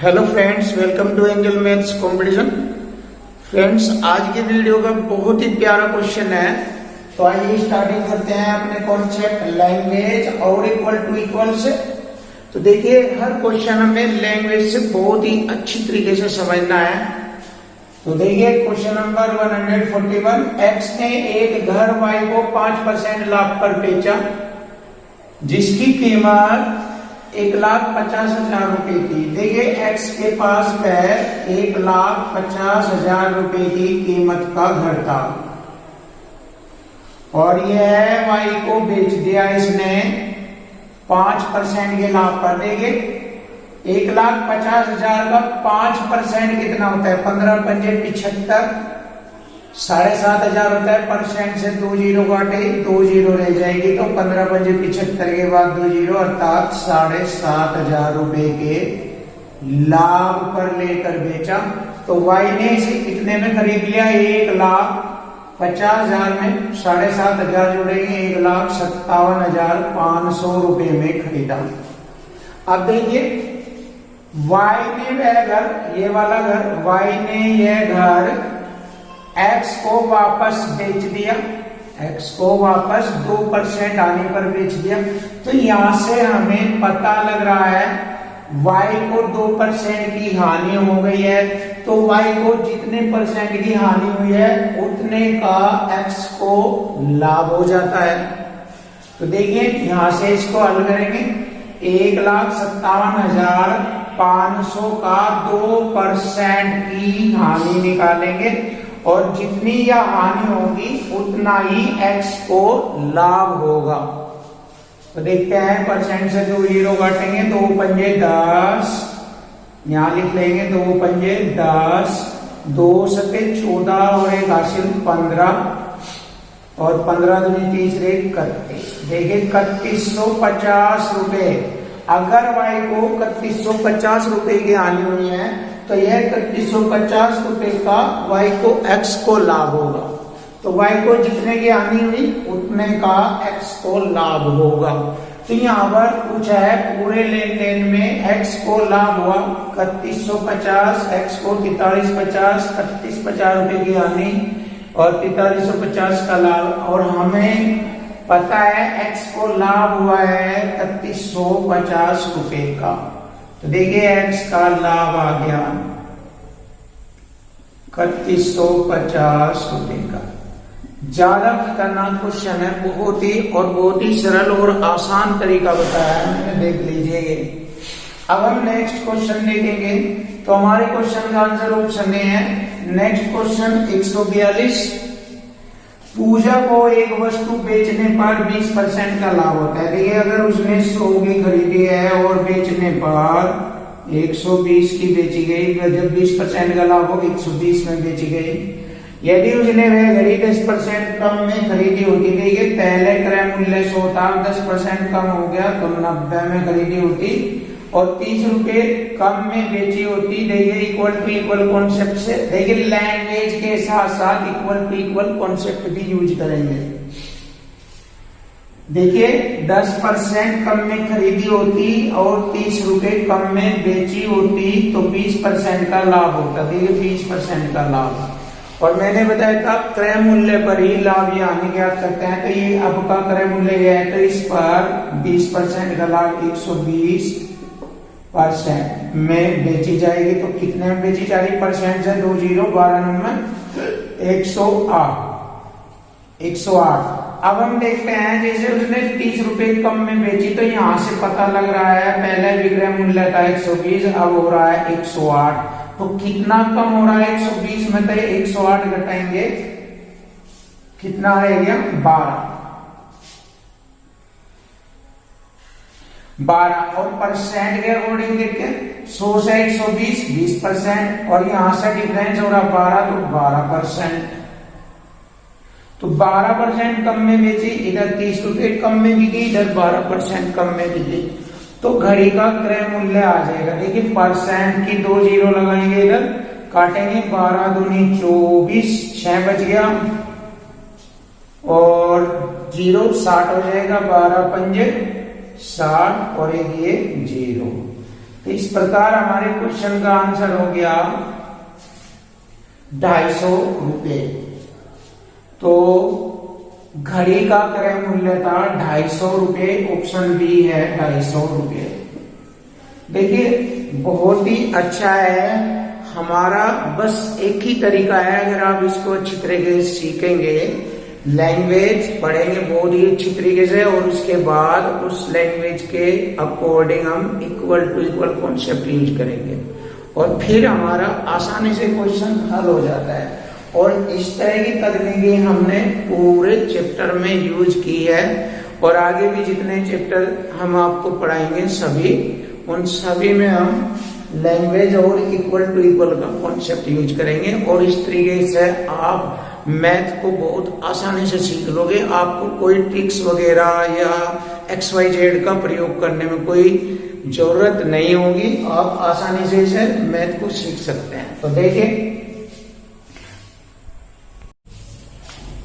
Hello friends, welcome to angel maths competition. Friends, आज की video का बहुत ही प्यारा क्वेश्चन है। तो आइए स्टार्टिंग करते हैं अपने कॉन्सेप्ट लैंग्वेज और इक्वल टू इक्वल से। तो देखिए, हर क्वेश्चन हमें लैंग्वेज से बहुत ही अच्छी तरीके से समझना है। तो देखिए क्वेश्चन नंबर 141, एक्स ने एक घर वाई को 5% लाभ पर बेचा जिसकी कीमत 1,50,000 रुपए थी। देखिए एक्स के पास है 1,50,000 रुपए की कीमत का घर था और यह वाई को बेच दिया इसने 5% के लाभ पर। देखिए 1,50,000 का 5% कितना होता है? 15 पंजे 75, 7,500 होता है। परसेंट से 2 जीरो काटे, 2 जीरो रह जाएगी, तो 15 पंजे 75 के बाद 2 जीरो, अर्थात 7,500 रुपए के लाभ पर लेकर बेचा। तो वाई ने इसे कितने में खरीद लिया? 1,50,000 में 7,500 जोड़ेंगे, 1,57,500 रुपए में खरीदा। अब देखिए वाई ने वह घर, ये वाला घर, वाई ने यह घर एक्स को वापस बेच दिया। एक्स को वापस 2% आने पर बेच दिया। तो यहां से हमें पता लग रहा है वाई को 2% की हानि हो गई है। तो वाई को जितने परसेंट की हानि हुई है उतने का एक्स को लाभ हो जाता है। तो देखिए यहां से इसको हल करेंगे। 1,57,500 का 2% की हानि निकालेंगे और जितनी यह हानि होगी उतना ही एक्स को लाभ होगा। तो देखते हैं, परसेंट से 2 जीरो काटेंगे, 2 पंजे 10, यहां लिख लेंगे 2 पंजे 10, 2 सते 14 और 1 हासिल 15 और 15 दूनी 30 रे 31। देखिए 3150 रुपए। अगर वाई को 3150 रुपए की हानि हुई है तो यह 3150 रुपए का वाई को एक्स को लाभ होगा। तो वाई को जितने की हानि हुई उतने का एक्स को लाभ होगा। तो यहाँ पर कुछ है, पूरे लेन देन में एक्स को लाभ हुआ 3150, एक्स को 4350, 3150 रुपए की हानि और 4350 का लाभ। और हमें पता है एक्स को लाभ हुआ है 3150 रुपए का। तो देखिए एक्स का लाभ आ गया 3150 रुपए का। ज्यादा खतरनाक क्वेश्चन है, बहुत ही सरल और आसान तरीका बताया है मैंने, देख लीजिए ये। अब हम नेक्स्ट क्वेश्चन देखेंगे। तो हमारे क्वेश्चन का आंसर ऑप्शन ए है। नेक्स्ट क्वेश्चन 142, पूजा को एक वस्तु बेचने पर 20% का लाभ होता है। देखिए अगर उसने 100 की खरीदी है और बेचने पर 120 की बेची गई, जब 20% का लाभ हो 120 में बेची गई। यदि उसने वह घड़ी 10% कम में खरीदी होती, देखिए पहले क्रय मूल्य 100 था, 10% कम हो गया तो 90 में खरीदी होती और 30 रुपए कम में बेची होती। देखिए इक्वल टू इक्वल कॉन्सेप्ट से, देखिए लैंग्वेज के साथ साथ इक्वल टू इक्वल कॉन्सेप्ट भी यूज करेंगे। देखिए 10% कम में खरीदी होती और 30 रुपए कम में बेची होती तो 20% का लाभ होता। देखिए 20% का लाभ। और मैंने बताया था क्रय मूल्य पर ही लाभ या हानि ज्ञात करते हैं। तो ये अब का क्रय मूल्य है, तो इस पर 20% का लाभ 120% में बेची जाएगी। तो कितने में बेची जा रही? परसेंट से 2 जीरो, 12 नंबर 108। अब हम देखते हैं, जैसे उसने 30 रुपए कम में बेची तो यहां से पता लग रहा है पहले विक्रय मूल्य था 120, अब हो रहा है 108। तो कितना कम हो रहा है? 120 में तो 108 घटाएंगे, कितना रह गया? 12। और परसेंट के अकॉर्डिंग देखते हैं, 100 से 120 20%, और यहां से डिफरेंस हो रहा 12 तो 12%। तो 12% कम में बेची, इधर 30 रुपए कम में बिकी, इधर 12% कम में बिकी, तो घड़ी का क्रय मूल्य आ जाएगा। देखिए परसेंट की 2 जीरो लगाएंगे, इधर काटेंगे, 12 दूनी 24, 6 बच गया और 0 60 हो जाएगा, 12 पंजे 60 और एक ये 0। तो इस प्रकार हमारे क्वेश्चन का आंसर हो गया 250 रुपये। तो घड़ी का क्रय मूल्य था 250 रुपये, ऑप्शन बी है 250 रुपये। देखिए बहुत ही अच्छा है हमारा, बस एक ही तरीका है, अगर आप इसको अच्छी तरीके से सीखेंगे, लैंग्वेज पढ़ेंगे बहुत ही अच्छी तरीके से, और उसके बाद उस लैंग्वेज के अकॉर्डिंग हम equal to equal concept use करेंगे और फिर हमारा आसानी से क्वेश्चन हल हो जाता है। और इस तरह की तकनीकी हमने पूरे चैप्टर में यूज की है, और आगे भी जितने चैप्टर हम आपको पढ़ाएंगे सभी, उन सभी में हम लैंग्वेज और इक्वल टू इक्वल का कॉन्सेप्ट यूज करेंगे। और इस तरीके से आप मैथ को बहुत आसानी से सीख लोगे। आपको कोई ट्रिक्स वगैरह या XYZ का प्रयोग करने में कोई जरूरत नहीं होगी, आप आसानी से इसे मैथ को सीख सकते हैं। तो देखिए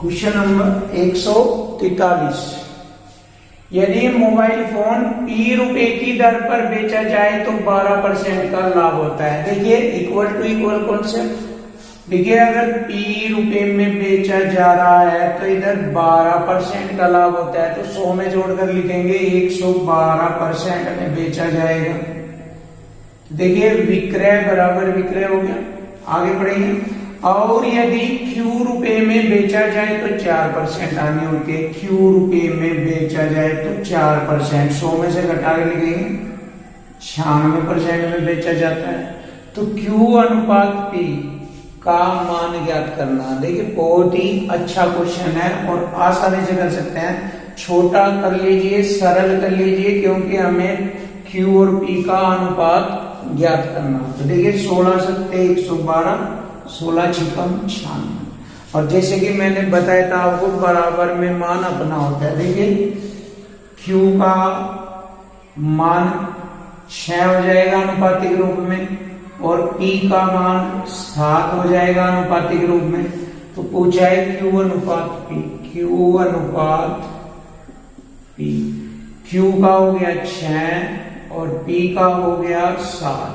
क्वेश्चन नंबर 143, यदि मोबाइल फोन P रुपए की दर पर बेचा जाए तो 12% का लाभ होता है। देखिए इक्वल टू इक्वल कॉन्सेप्ट। देखिए अगर P रुपए में बेचा जा रहा है तो इधर 12% का लाभ होता है, तो 100 में जोड़कर लिखेंगे 112% में बेचा जाएगा। देखिए विक्रय बराबर विक्रय हो गया, आगे बढ़ेंगे। और यदि Q रुपए में बेचा जाए तो 4% आनी होती है। Q रुपए में बेचा जाए तो 4%, 100 में से घटा के लिखेंगे 96% में बेचा जाता है। तो Q अनुपात P का मान ज्ञात करना। देखिए बहुत ही अच्छा क्वेश्चन है और आसानी से कर सकते हैं। छोटा कर लीजिए, सरल कर लीजिए, क्योंकि हमें Q और P का अनुपात ज्ञात करना। तो देखिए 16 सत्ते 112, 16 छिकम 96, और जैसे कि मैंने बताया था आपको बराबर में मान अपना होता है। देखिए Q का मान 6 हो जाएगा अनुपातिक रूप में, और P का मान 7 हो जाएगा अनुपातिक रूप में। तो पूछा है Q अनुपात P, Q अनुपात P। Q का हो गया 6 और P का हो गया 7,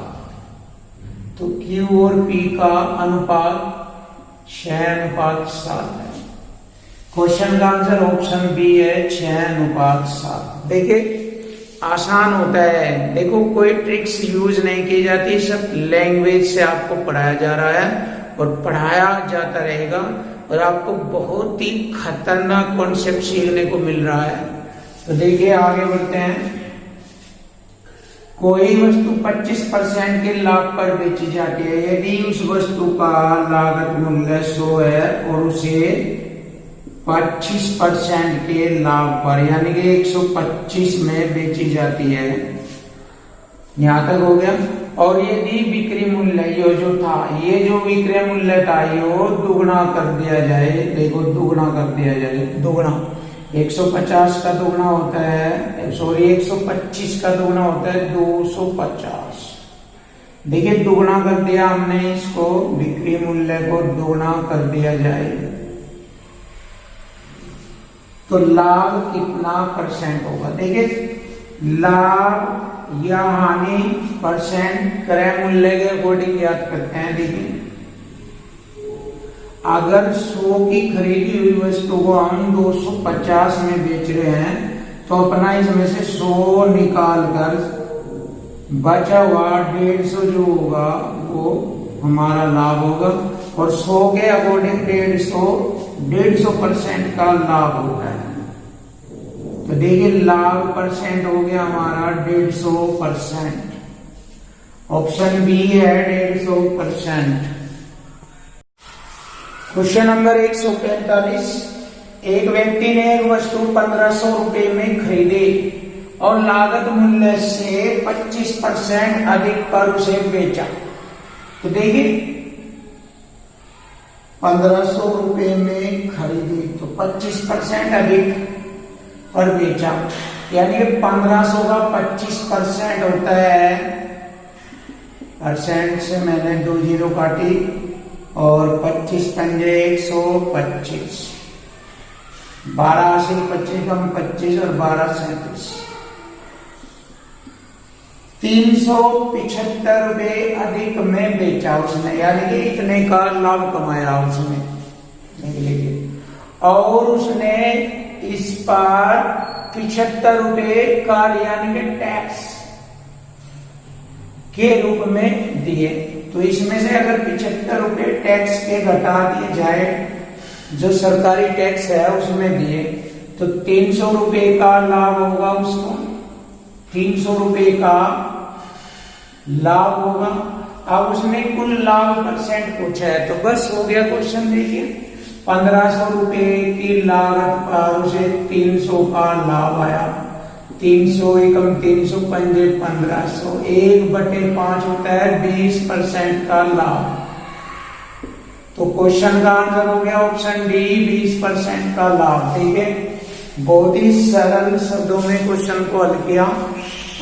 तो Q और P का अनुपात 6:7 है। क्वेश्चन का आंसर ऑप्शन बी है 6:7। देखिए आसान होता है, देखो कोई ट्रिक्स यूज नहीं की जाती, सब लैंग्वेज से आपको पढ़ाया जा रहा है और पढ़ाया जाता रहेगा, और आपको बहुत ही खतरनाक कॉन्सेप्ट सीखने को मिल रहा है। तो देखिए आगे बढ़ते हैं। कोई वस्तु 25% के लाभ पर बेची जाती है। यदि उस वस्तु का लागत मूल्य 100 है और उसे 25% के लाभ पर यानी कि 125 में बेची जाती है, यहां तक हो गया। और यदि बिक्री मूल्य ये जो था, ये जो विक्रय मूल्य था यो दुगुना कर दिया जाए, देखो दुगुना कर दिया जाए, दुगुना 150 का दुगुना होता है, सॉरी 125 का दुगुना होता है 250। देखिए दुगुना कर दिया हमने इसको, बिक्री मूल्य को दुगुना कर दिया जाए तो लाभ कितना परसेंट होगा। देखिए लाभ या हानि परसेंट क्रय मूल्य के अकॉर्डिंग याद करते हैं। देखिए अगर 100 की खरीदी हुई वस्तु को हम 250 में बेच रहे हैं, तो अपना इसमें से 100 निकाल कर बचा हुआ 150 जो होगा वो हमारा लाभ होगा, और 100 के अकॉर्डिंग 150% का लाभ होता है। तो देखिए लाभ परसेंट हो गया हमारा 150%, ऑप्शन बी है 150%। क्वेश्चन नंबर 145, एक व्यक्ति ने एक वस्तु 1500 रुपए में खरीदी और लागत मूल्य से 25% अधिक पर उसे बेचा। तो देखिए 1500 रुपए में खरीदी तो 25% अधिक पर बेचा, यानी कि 1500 का 25% होता है, परसेंट से मैंने 2 जीरो काटी, और 25 पंजे 125, 12 80 25 कम 25 और 12 37। 375 रुपए अधिक में बेचा उसने, यानी कि इतने का लाभ कमाया उसने, और उसने इस पर 75 रुपए का यानी कि टैक्स के रूप में दिए। तो इसमें से अगर 75 रुपए टैक्स के घटा दिए जाए, जो सरकारी टैक्स है उसमें दिए, तो 300 रुपए का लाभ होगा उसको, 300 रुपए का लाभ होगा। अब उसने कुल लाभ परसेंट पूछा है, तो बस हो गया क्वेश्चन। देखिए 1500 रुपए की लागत पर उसे 300 का लाभ आया। 300 एकम 300 पंजे 1500, 1/5 होता है 20% का लाभ। तो क्वेश्चन का आंसर हो गया ऑप्शन डी, 20% का लाभ। ठीक है, बहुत ही सरल शब्दों में क्वेश्चन को हल किया।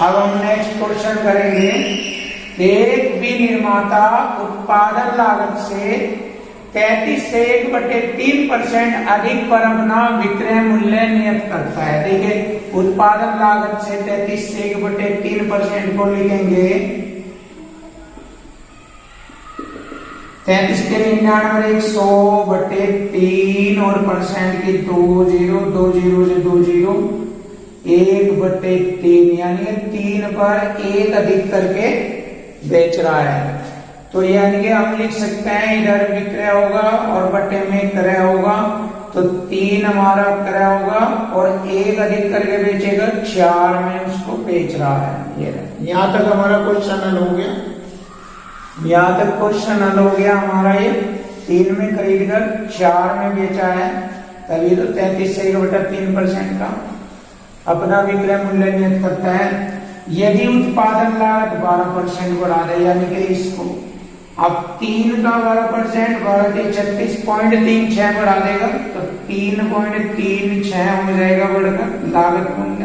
अब हम नेक्स्ट क्वेश्चन करेंगे। एक विनिर्माता उत्पादन लागत से 33 से 1/3% अधिक पर अपना विक्रय मूल्य नियत करता है। देखिए उत्पादन लागत से 33 से 1/3% को लिखेंगे 33 के 99 100/3 और परसेंट की 20 20 से 20 1/3, यानी 3 पर 1 अधिक करके बेच रहा है। तो यानी कि हम लिख सकते हैं इधर विक्रय होगा और बटे में क्रय होगा, तो 3 हमारा क्रय होगा और 1 अधिक करके बेचेगा, 4 में उसको बेच रहा है। ये यहां तक हमारा क्वेश्चन हल हो गया। यहां तक क्वेश्चन हल हो गया हमारा। ये 3 में खरीद कर 4 में बेचा है, तभी तो 33 से 1/3% का अपना विक्रय मूल्य नियत करता है। यदि उत्पादन लागत 12% बढ़ा दे, यानी कि इसको अब 3 का 12% 36.36 बढ़ा देगा, तो 3.36 हो जाएगा बढ़कर लागत मूल्य।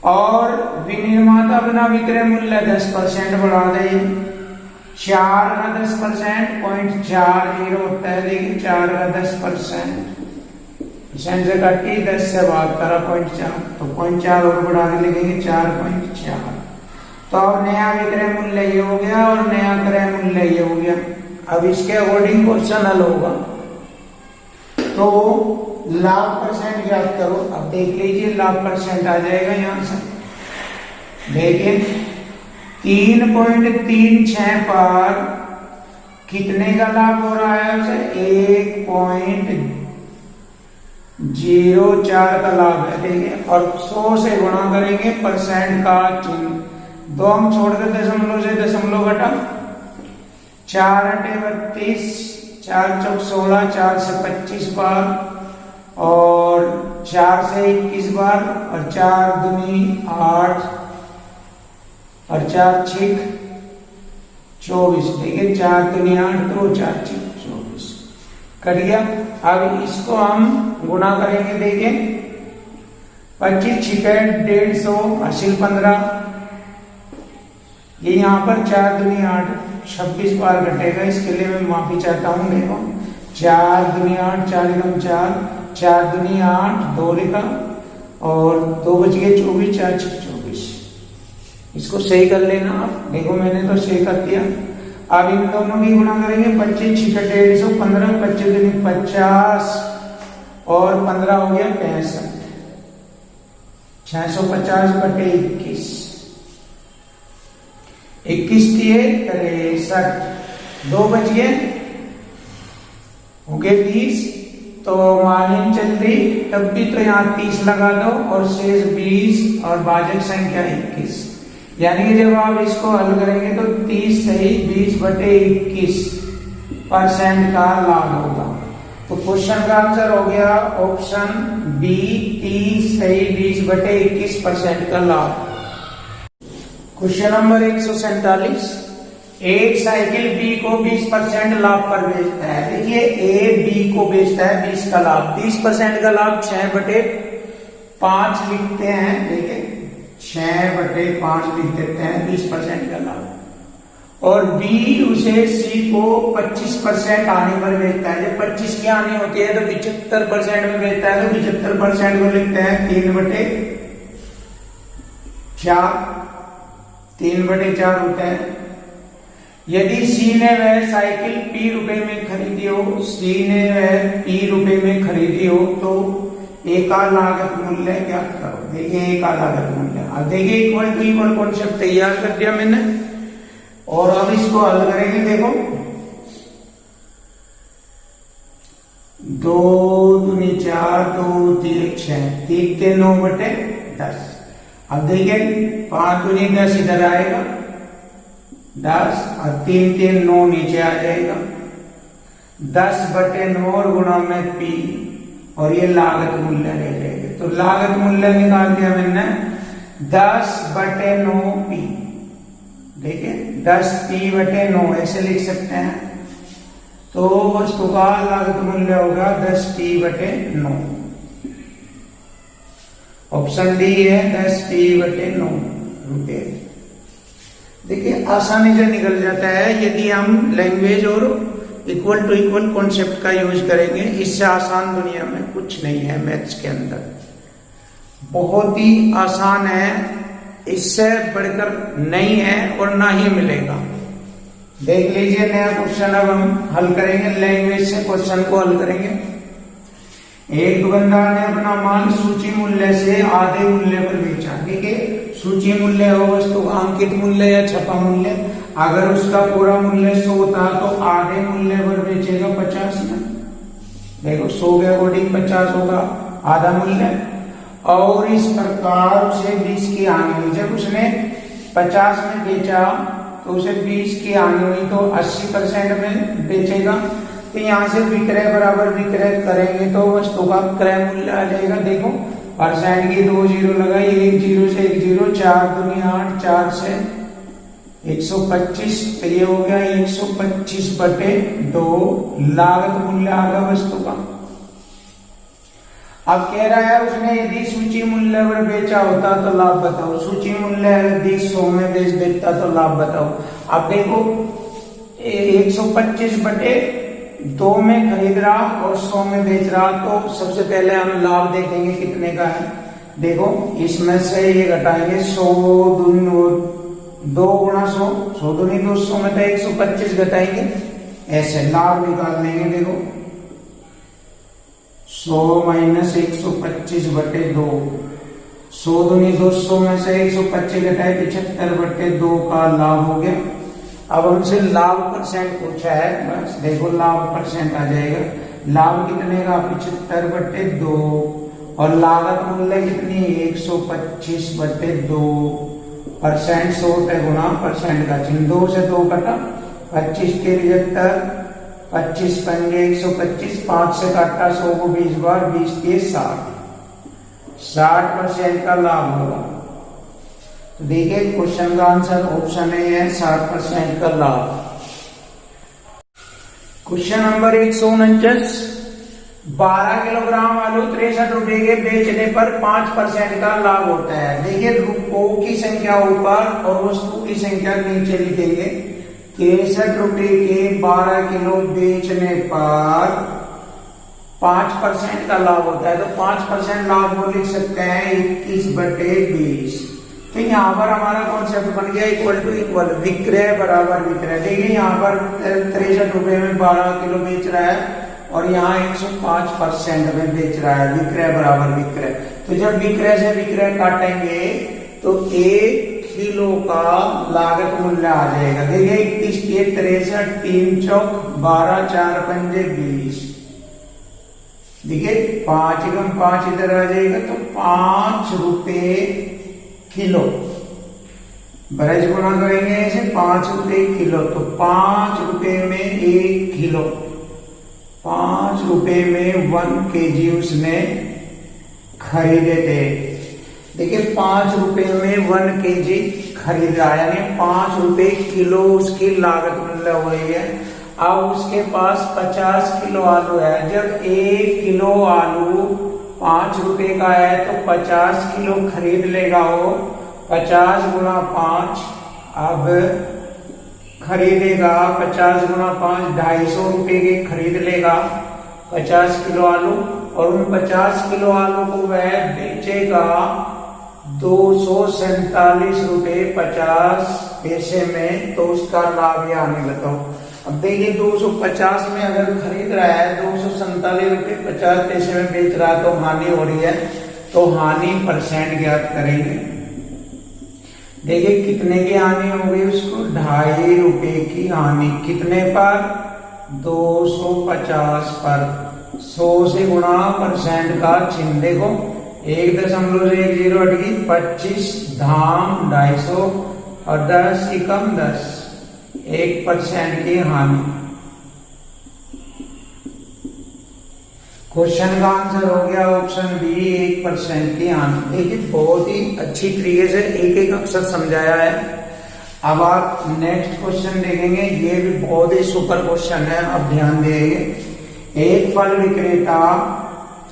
और विनिर्माता अपना विक्रय मूल्य 10% बढ़ा दे, 4 का 10% 0.40 होता है। देखिए 4 का 10% से काटी 10 से भाग करा 0.4, तो 0.4 और बढ़ा के लिखेंगे 4.4। तो अब नया विक्रय मूल्य ये हो गया और नया क्रय मूल्य ये हो गया। अब इसके अकॉर्डिंग क्वेश्चन हल होगा। तो लाभ परसेंट ज्ञात करो। अब देख लीजिए लाभ परसेंट आ जाएगा यहां से। देखिए 3.36 पर कितने का लाभ हो रहा है उसे? 1.04 का लाभ है। ठीक है, और 100 से गुणा करेंगे परसेंट का चिन्ह, 2 हम छोड़कर दशमलव से दशमलव घटा, 4 × 32, 4 चौक 16, 4 से 25 बार और 4 से 21 बार और 4 दूनी 8 और 4 छिक 24। देखिए 4 दूनी 8 तो 4 छिक 24 कट गया। अब इसको हम गुणा करेंगे। देखिए 25 छिक 150 हासिल 15, ये यहाँ पर 4 दूनी 8 26 बार घटेगा। इसके लिए मैं माफी चाहता हूँ। देखो 4 दूनी 8, 4 एकम 4, 4 दूनी 8, 2 लिखा और 2 बच गए 24, 4 छिक 24। इसको सही कर लेना आप। देखो मैंने तो सही कर दिया। अब इन दोनों की गुणा करेंगे। 25 छिक 150, 15 25 दूनी 50 और 15 हो गया 65, 650/21, 21 दिए 63, 2 बच गए हो गए 20। तो मानी चल रही तब भी तो यहाँ 30 लगा दो और शेष 20 और भाजक संख्या 21, यानी कि जब आप इसको हल करेंगे तो 30 सही 20/21% का लाभ होगा। तो क्वेश्चन का आंसर हो गया ऑप्शन बी, 30 सही 20/21% का लाभ। Question number 147। एक साइकिल बी को 20% लाभ पर बेचता है। देखिए ए बी को बेचता है 20 का लाभ, 20% का लाभ 6/5 लिखते हैं। देखिए 6/5 लिख देते हैं 20% का लाभ। और बी उसे सी को 25% आने पर बेचता है। जब 25 की आनी होती है तो 75% में बेचता है, तो 75% को लिखते हैं 3/4। 3/4 होता है। यदि सी ने वह साइकिल P रुपए में खरीदी हो, सी ने वह P रुपए में खरीदी हो, तो ए का लागत मूल्य ज्ञात करो। देखिए ए का लागत मूल्य, अब देखिए इक्वल टू इक्वल कॉन्सेप्ट तैयार कर दिया मैंने, और अब इसको हल करेंगे। देखो 2 दूनी 4, 2 3 6, 3 के 9/10। अब देखिए 5 दूनी 10 इधर आएगा 10, और 3 3 9 नीचे आ जाएगा 10/9 और गुणा में P, और ये लागत मूल्य ले लेंगे। तो लागत मूल्य निकाल दिया मैंने 10/9 P। देखिए 10P/9 ऐसे लिख सकते हैं। तो वस्तु का लागत मूल्य होगा 10P/9। ऑप्शन डी है 10P/9 रुपए। देखिए आसानी से निकल जाता है यदि हम लैंग्वेज और इक्वल टू इक्वल कॉन्सेप्ट का यूज करेंगे। इससे आसान दुनिया में कुछ नहीं है मैथ्स के अंदर, बहुत ही आसान है, इससे बढ़कर नहीं है और ना ही मिलेगा। देख लीजिए नया क्वेश्चन अब हम हल करेंगे, लैंग्वेज से क्वेश्चन को हल करेंगे। एक दुकानदार ने अपना माल सूची मूल्य से आधे मूल्य पर बेचा। ठीक है, सूची मूल्य हो वस्तु का अंकित मूल्य या छपा मूल्य। अगर उसका पूरा मूल्य 100 था तो आधे मूल्य पर बेचेगा 50 में। देखो 100 के अकॉर्डिंग 50 होगा आधा मूल्य, और इस प्रकार उसे 20 की हानि हुई। जब उसने 50 में बेचा तो उसे 20 की हानि हुई, तो 80% में बेचेगा। तो यहाँ से विक्रय बराबर विक्रय करेंगे तो वस्तु का क्रय मूल्य आ जाएगा। देखो परसेंट की 2 जीरो लगाई, 1 जीरो से 1 जीरो, 4 दूनी 8, 4 से 125, तो ये हो गया 125/2 लागत मूल्य आ गया वस्तु का। अब कह रहा है उसने यदि सूची मूल्य पर बेचा होता तो लाभ बताओ। सूची मूल्य यदि 100 में बेच देता तो लाभ बताओ। अब देखो 125/2 में खरीद रहा और 100 में बेच रहा, तो सबसे पहले हम लाभ देखेंगे कितने का है। देखो इसमें से ये घटाएंगे 100 2 गुणा 100, 100 दूनी 200 में तो 125 घटाएंगे, ऐसे लाभ निकाल लेंगे। देखो 100 माइनस 125/2, 100 दूनी 200 में से 125 घटाए 75/2 का लाभ हो गया। अब हमसे लाभ परसेंट पूछा है, बस देखो लाभ परसेंट आ जाएगा। लाभ कितने का 75/2, और लागत मूल्य कितनी 125/2। परसेंट 100 पे गुणा परसेंट का चिन्ह, 2 से 2 कटा, 25 के 75, 25 पंजे 125, 5 से काटा 100 को 20 बार, 20 के 60% का लाभ होगा। तो देखिए क्वेश्चन का आंसर ऑप्शन ए है 60% का लाभ। क्वेश्चन नंबर 149, 12 किलोग्राम आलू 63 रुपए के बेचने पर 5% का लाभ होता है। देखिए रुपयों की संख्या ऊपर और वस्तु की संख्या नीचे लिखेंगे। 63 रुपए के 12 किलो बेचने पर 5% का लाभ होता है, तो 5% लाभ को लिख सकते हैं 21/20। तो यहाँ पर हमारा कॉन्सेप्ट बन गया इक्वल टू इक्वल, विक्रय बराबर विक्रय। देखिए यहाँ पर 63 रुपए में 12 किलो बेच रहा है और यहाँ 105% में बेच रहा है, विक्रय बराबर विक्रय। तो जब विक्रय से विक्रय काटेंगे तो 1 किलो का लागत मूल्य आ जाएगा। देखिए 21 के 63, 3 चौक 12, 4 पंजे 20। देखिए 5 एकम 5 इधर आ जाएगा, तो 5 रुपए किलो। ब्रज गुणा करेंगे ऐसे 5 रुपए किलो, तो 5 रुपए में 1 किलो, 5 रुपए में 1 kg उसने खरीदे थे। देखिए 5 रुपए में 1 kg खरीद रहा है, यानी 5 रुपए किलो उसकी लागत मूल्य हो रही है। अब उसके पास 50 किलो आलू है। जब 1 किलो आलू 5 रुपए का है तो 50 किलो खरीद लेगा वो। 50 गुणा 5, अब खरीदेगा 50 गुणा 5, 250 रुपए के खरीद लेगा 50 किलो आलू, और उन 50 किलो आलू को वह बेचेगा ₹247.50 में, तो उसका लाभ या हानि बताओ। अब देखिए 250 में अगर खरीद रहा है, ₹247.50 में बेच रहा है, तो हानि हो रही है, तो हानि परसेंट ज्ञात करेंगे। देखिए कितने की हानि हो गई उसको, ₹2.50 की हानि। कितने पर? 250 पर। 100 से गुणा परसेंट का चिन्ह, देखो 1.10 हट गई, 25 धाम 250 और 10 एकम 10, 1% की हानि। क्वेश्चन का आंसर हो गया ऑप्शन बी, 1% की हानि। देखिए बहुत ही अच्छी तरीके से एक एक अक्षर समझाया है। अब आप नेक्स्ट क्वेश्चन देखेंगे, ये भी बहुत ही सुपर क्वेश्चन है, अब ध्यान देंगे। एक फल विक्रेता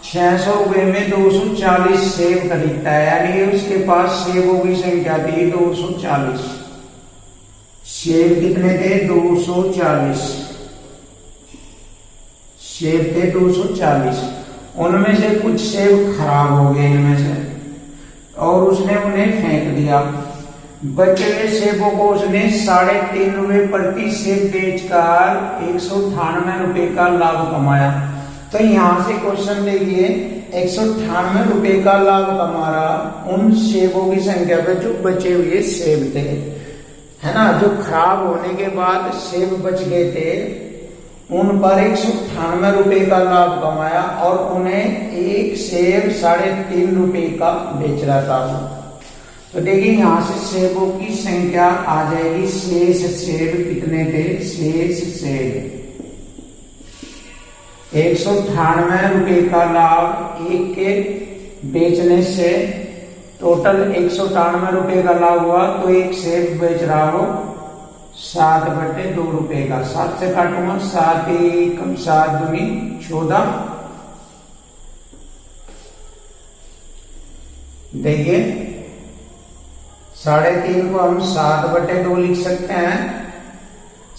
600 रुपए में 240 सेब खरीदता है, यानी कि उसके पास सेबों की संख्या थी 240। सेब कितने थे? 240 सेब थे 240। उनमें से कुछ सेब खराब हो गए इनमें से, और उसने उन्हें फेंक दिया। बचे हुए सेबों को उसने 3.5 रुपए प्रति सेब बेचकर 198 रुपए का लाभ कमाया। तो यहां से क्वेश्चन देखिए, 198 रुपए का लाभ कमा रहा उन सेबों की संख्या पे जो बचे हुए सेब थे, है ना, जो खराब होने के बाद सेब बच गए थे, उन पर 198 रुपए का लाभ कमाया, और उन्हें एक सेब 3.5 रुपए का बेच रहा था। तो देखिए यहां से सेबों की संख्या आ जाएगी, शेष सेब कितने थे? शेष सेब 198 रुपए का लाभ एक के बेचने से टोटल 198 रुपए का लाभ हुआ, तो एक सेब बेच रहा हो 7/2 रुपए का। 7 से काटूंगा, 7 एकम 7 दूनी 14। देखिए 3.5 को हम 7/2 लिख सकते हैं,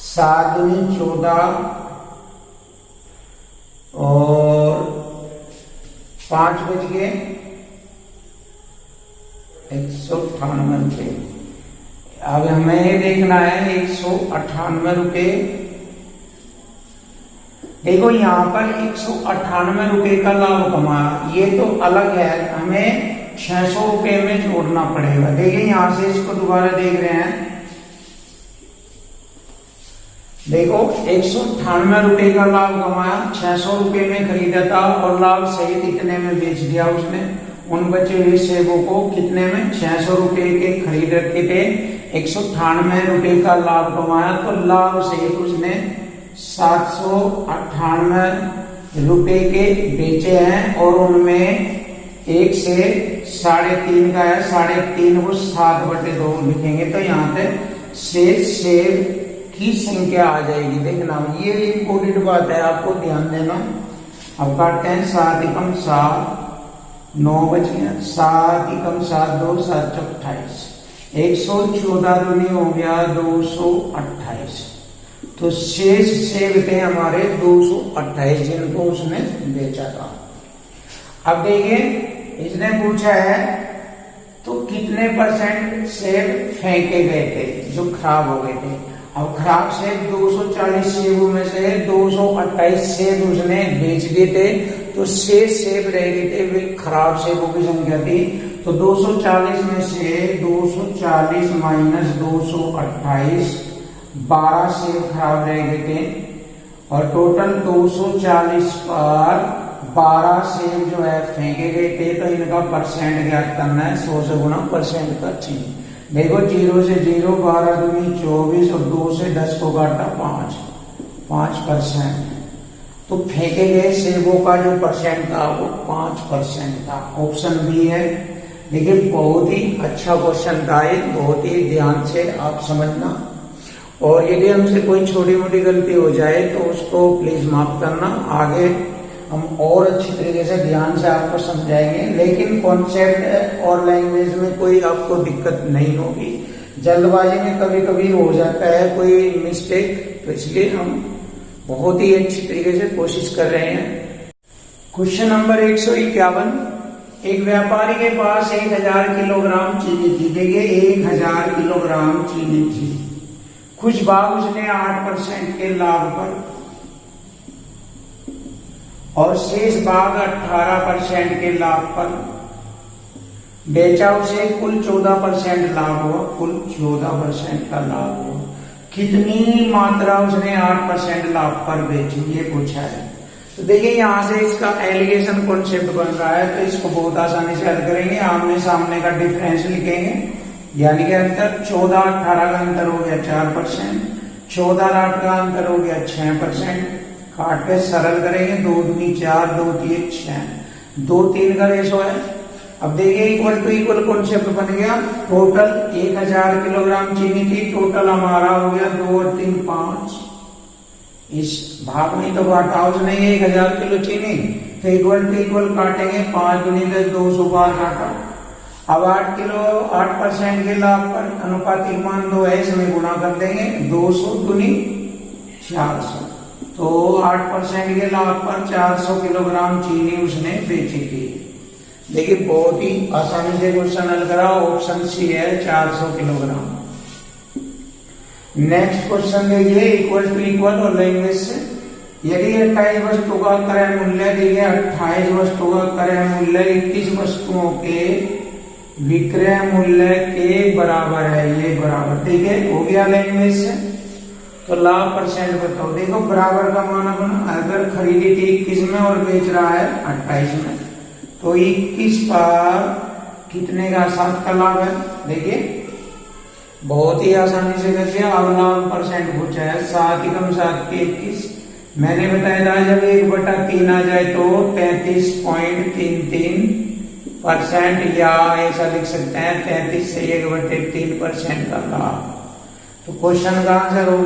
7 दूनी 14 और 5 बच गए 198 रुपए। अब हमें ये देखना है 198 रुपए। देखो यहां पर 198 रुपए का लाभ कमाया, ये तो अलग है, हमें 600 रुपए में जोड़ना पड़ेगा। देखिए यहां से इसको दोबारा देख रहे हैं, देखो 198 रुपए का लाभ कमाया, 600 रुपए में खरीदा था और लाभ सहित इतने में बेच दिया उसने। उन बचे हुए सेबों को कितने में? 600 रुपए के खरीद रखे थे, 198 रुपए का लाभ कमाया, तो लाभ सहित उसने 798 रुपए के बेचे हैं, और उनमें एक से 3.5 का है, 3.5 को 7/2 लिखेंगे, तो यहाँ पे शेष सेब की संख्या आ जाएगी। देखना ये इम्पोर्टेंट बात है, आपको ध्यान देना। अब काटते हैं, 7 एकम 7, 9 बच गया, 7 एकम 7 2 7 चौक 28, 114 दूनी हो गया 228। तो शेष सेब थे हमारे 228 जिनको उसने बेचा था। अब देखिए इसने पूछा है तो कितने % सेब फेंके गए थे जो खराब हो गए थे। अब खराब सेब 240 सेबों में से 228 सेब उसने बेच दिए थे, तो शेष सेब रह गए थे, वे खराब सेबों की संख्या थी। तो 240 में से 240 माइनस 228, 12 सेब खराब रह गए थे, और टोटल 240 पर 12 सेब जो है फेंके गए थे, तो इनका परसेंट ज्ञात करना है। 100 से गुणा परसेंट का चिन्ह। देखो 0 से 0, 12 दूनी 24 और 2 से 10 को काटा 5%। तो फेंके गए सेबों का जो परसेंट था वो 5% था। ऑप्शन बी है। देखिए बहुत ही अच्छा क्वेश्चन था ये, बहुत ही ध्यान से आप समझना, और यदि हमसे कोई छोटी मोटी गलती हो जाए तो उसको प्लीज माफ करना। आगे हम और अच्छी तरीके से ध्यान से आपको समझाएंगे, लेकिन कॉन्सेप्ट और लैंग्वेज में कोई आपको दिक्कत नहीं होगी। जल्दबाजी में कभी कभी हो जाता है कोई मिस्टेक, तो इसलिए हम बहुत ही अच्छी तरीके से कोशिश कर रहे हैं। क्वेश्चन नंबर 151, एक व्यापारी के पास 1000 किलोग्राम चीनी थी। देखिए 1000 किलोग्राम चीनी थी। कुछ भाग उसने 8% के लाभ पर और शेष भाग 18% के लाभ पर बेचा। उसे कुल 14% लाभ हुआ। कुल 14% का लाभ हुआ। कितनी मात्रा उसने 8% लाभ पर बेची, ये पूछा है। तो देखिए यहां से इसका एलिगेशन कॉन्सेप्ट बन रहा है, तो इसको बहुत आसानी से हल करेंगे। आमने सामने का डिफरेंस लिखेंगे, यानी कि अंतर 14-18 का अंतर हो गया 4%, 14-8 का अंतर हो गया 6%। काट के सरल करेंगे, 2 दूनी 4, 2 3 6, 2 3 का रेशो है। अब देखिए इक्वल टू इक्वल कॉन्सेप्ट बन गया। टोटल 1000 किलोग्राम चीनी थी, टोटल हमारा हो गया 2 और 3 5। इस भाग में तो घाटा उसने 1000 किलो चीनी, तो इक्वल टू इक्वल काटेंगे, 5 दूनी 10, 200 बार घाटा। अब 8% के लाभ पर अनुपातिक मान 2 है, इसमें गुणा कर देंगे, 200 दूनी 400। तो 8% के लाभ पर 400 किलोग्राम चीनी उसने बेची थी। देखिए बहुत ही आसानी से क्वेश्चन हल करा। ऑप्शन सी है 400 किलोग्राम। नेक्स्ट क्वेश्चन देखिए इक्वल टू इक्वल और लैंग्वेज से। यदि 28 वस्तु का क्रय मूल्य, देखिए 28 वस्तु का क्रय मूल्य 21 वस्तुओं के विक्रय मूल्य के बराबर है, ये बराबर, ठीक है, हो गया लैंग्वेज से। तो लाभ परसेंट बताओ। देखो बराबर का मान अपना, अगर खरीदी थी 21 में और बेच रहा है 28 में, तो 21 पर कितने का 7 का लाभ है। देखिए बहुत ही आसानी से कर दिया। अब लाभ परसेंट पूछा है, 7 × 7 के 21। मैंने बताया था जब 1/3 आ जाए तो 33.33%, या ऐसा लिख सकते हैं 33 से 1/3% का लाभ। तो क्वेश्चन का आंसर हो गया